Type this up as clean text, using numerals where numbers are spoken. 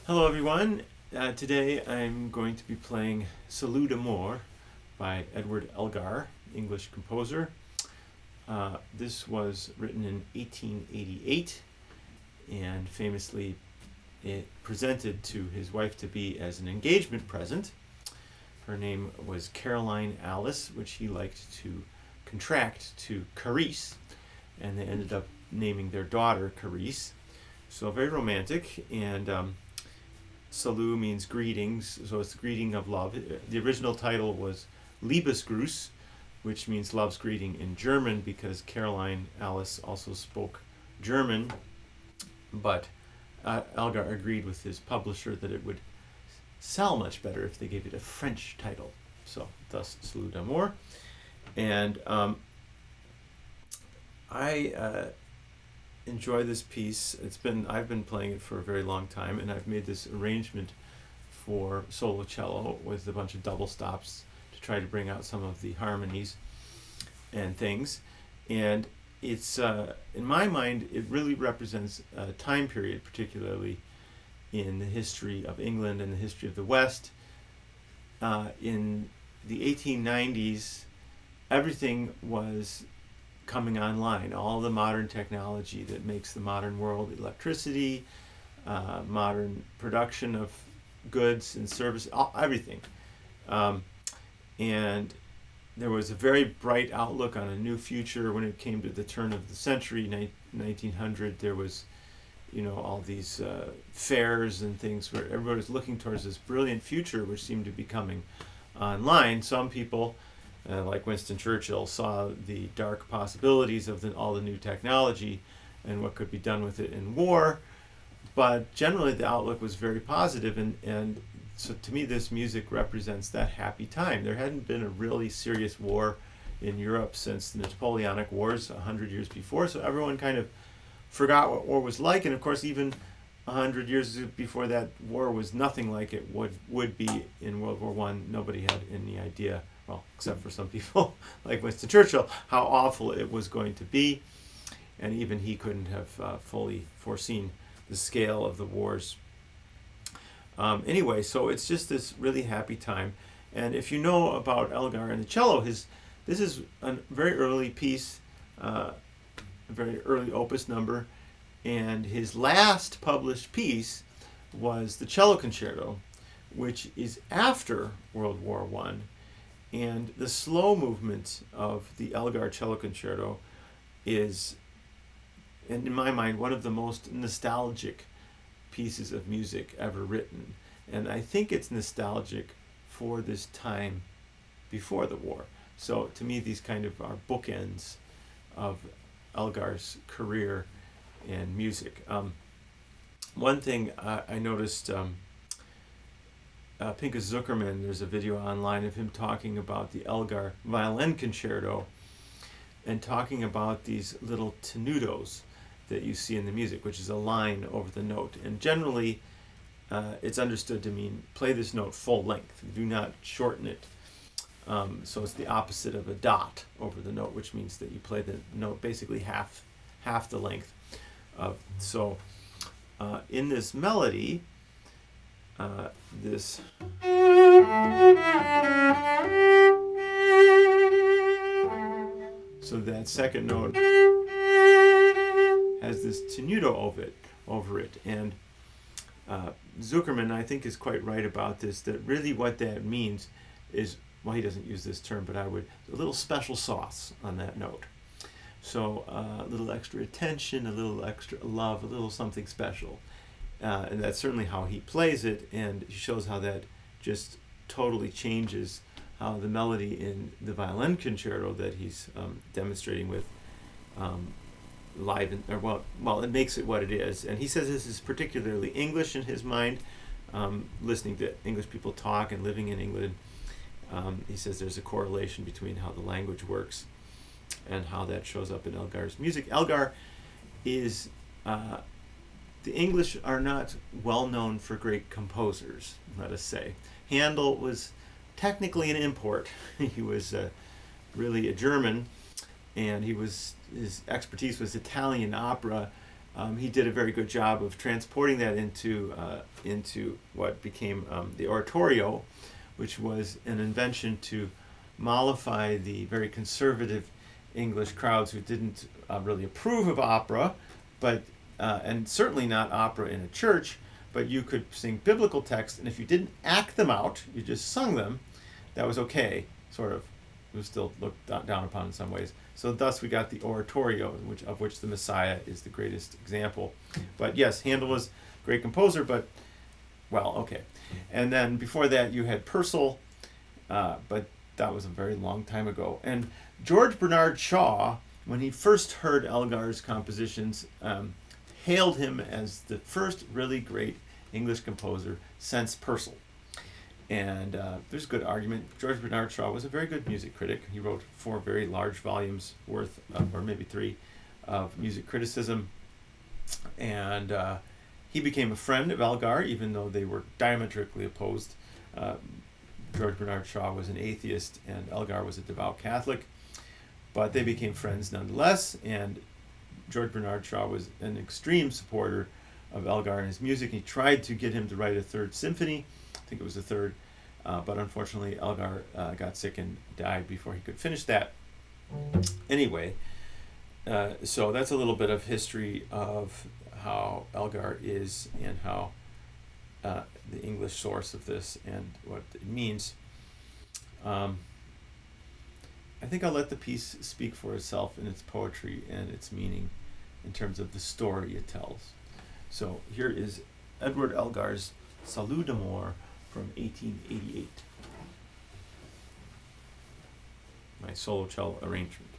Hello everyone. Today I'm going to be playing Salut by Edward Elgar, English composer. This was written in 1888 and famously presented to his wife-to-be as an engagement present. Her name was Caroline Alice, which he liked to contract to Carice, and they ended up naming their daughter Carice. So very romantic, and Salut means greetings, so it's the greeting of love. The original title was Liebesgruß, which means love's greeting in German, because Caroline Alice also spoke German, but Elgar agreed with his publisher that it would sell much better if they gave it a French title. So thus Salut d'amour. And I enjoy this piece. I've been playing it for a very long time, and I've made this arrangement for solo cello with a bunch of double stops to try to bring out some of the harmonies and things. And it's in my mind, it really represents a time period, particularly in the history of England and the history of the West. In the 1890s, everything was coming online, all the modern technology that makes the modern world, electricity, modern production of goods and services, everything. And there was a very bright outlook on a new future when it came to the turn of the century, 1900. There was, all these fairs and things where everybody was looking towards this brilliant future, which seemed to be coming online. Some people, like Winston Churchill, saw the dark possibilities of all the new technology and what could be done with it in war. But generally the outlook was very positive, and so to me this music represents that happy time. There hadn't been a really serious war in Europe since the Napoleonic Wars 100 years before, so everyone kind of forgot what war was like, and of course even 100 years before that, war was nothing like it would be in World War One. Nobody had any idea, well, except for some people like Winston Churchill, how awful it was going to be, and even he couldn't have fully foreseen the scale of the wars. Anyway, so it's just this really happy time, and if you know about Elgar and the cello, this is a very early piece, a very early opus number, and his last published piece was the Cello Concerto, which is after World War I. And the slow movement of the Elgar Cello Concerto is, in my mind, one of the most nostalgic pieces of music ever written. And I think it's nostalgic for this time before the war. So to me, these kind of are bookends of Elgar's career and music. One thing I noticed, Pinchas Zuckerman, there's a video online of him talking about the Elgar Violin Concerto and talking about these little tenutos that you see in the music, which is a line over the note. And generally, it's understood to mean play this note full length. Do not shorten it. So it's the opposite of a dot over the note, which means that you play the note basically half the length. So in this melody, this so that second note has this tenuto over it, and Zuckerman, I think, is quite right about this, that really what that means is, well, he doesn't use this term, but I would, a little special sauce on that note. So a little extra attention, a little extra love, a little something special. And that's certainly how he plays it, and he shows how that just totally changes how the melody in the violin concerto that he's demonstrating with live, it makes it what it is. And he says this is particularly English in his mind, listening to English people talk and living in England. He says there's a correlation between how the language works and how that shows up in Elgar's music. Elgar is, the English are not well known for great composers, let us say. Handel was technically an import. He was really a German, and his expertise was Italian opera he did a very good job of transporting that into what became the oratorio, which was an invention to mollify the very conservative English crowds who didn't really approve of opera, but and certainly not opera in a church. But you could sing biblical texts, and if you didn't act them out, you just sung them, that was okay, sort of. It was still looked down upon in some ways. So thus we got the oratorio, of which the Messiah is the greatest example. But yes, Handel was a great composer, but, well, okay. And then before that you had Purcell, but that was a very long time ago. And George Bernard Shaw, when he first heard Elgar's compositions, hailed him as the first really great English composer since Purcell. And there's a good argument. George Bernard Shaw was a very good music critic. He wrote 4 very large volumes worth, or maybe 3, of music criticism. And he became a friend of Elgar, even though they were diametrically opposed. George Bernard Shaw was an atheist, and Elgar was a devout Catholic. But they became friends nonetheless, and George Bernard Shaw was an extreme supporter of Elgar and his music. He tried to get him to write a 3rd symphony. I think it was the 3rd, but unfortunately Elgar got sick and died before he could finish that. Anyway, so that's a little bit of history of how Elgar is and how the English source of this and what it means. I think I'll let the piece speak for itself in its poetry and its meaning in terms of the story it tells. So here is Edward Elgar's Salut d'Amour from 1888. My solo cello arrangement.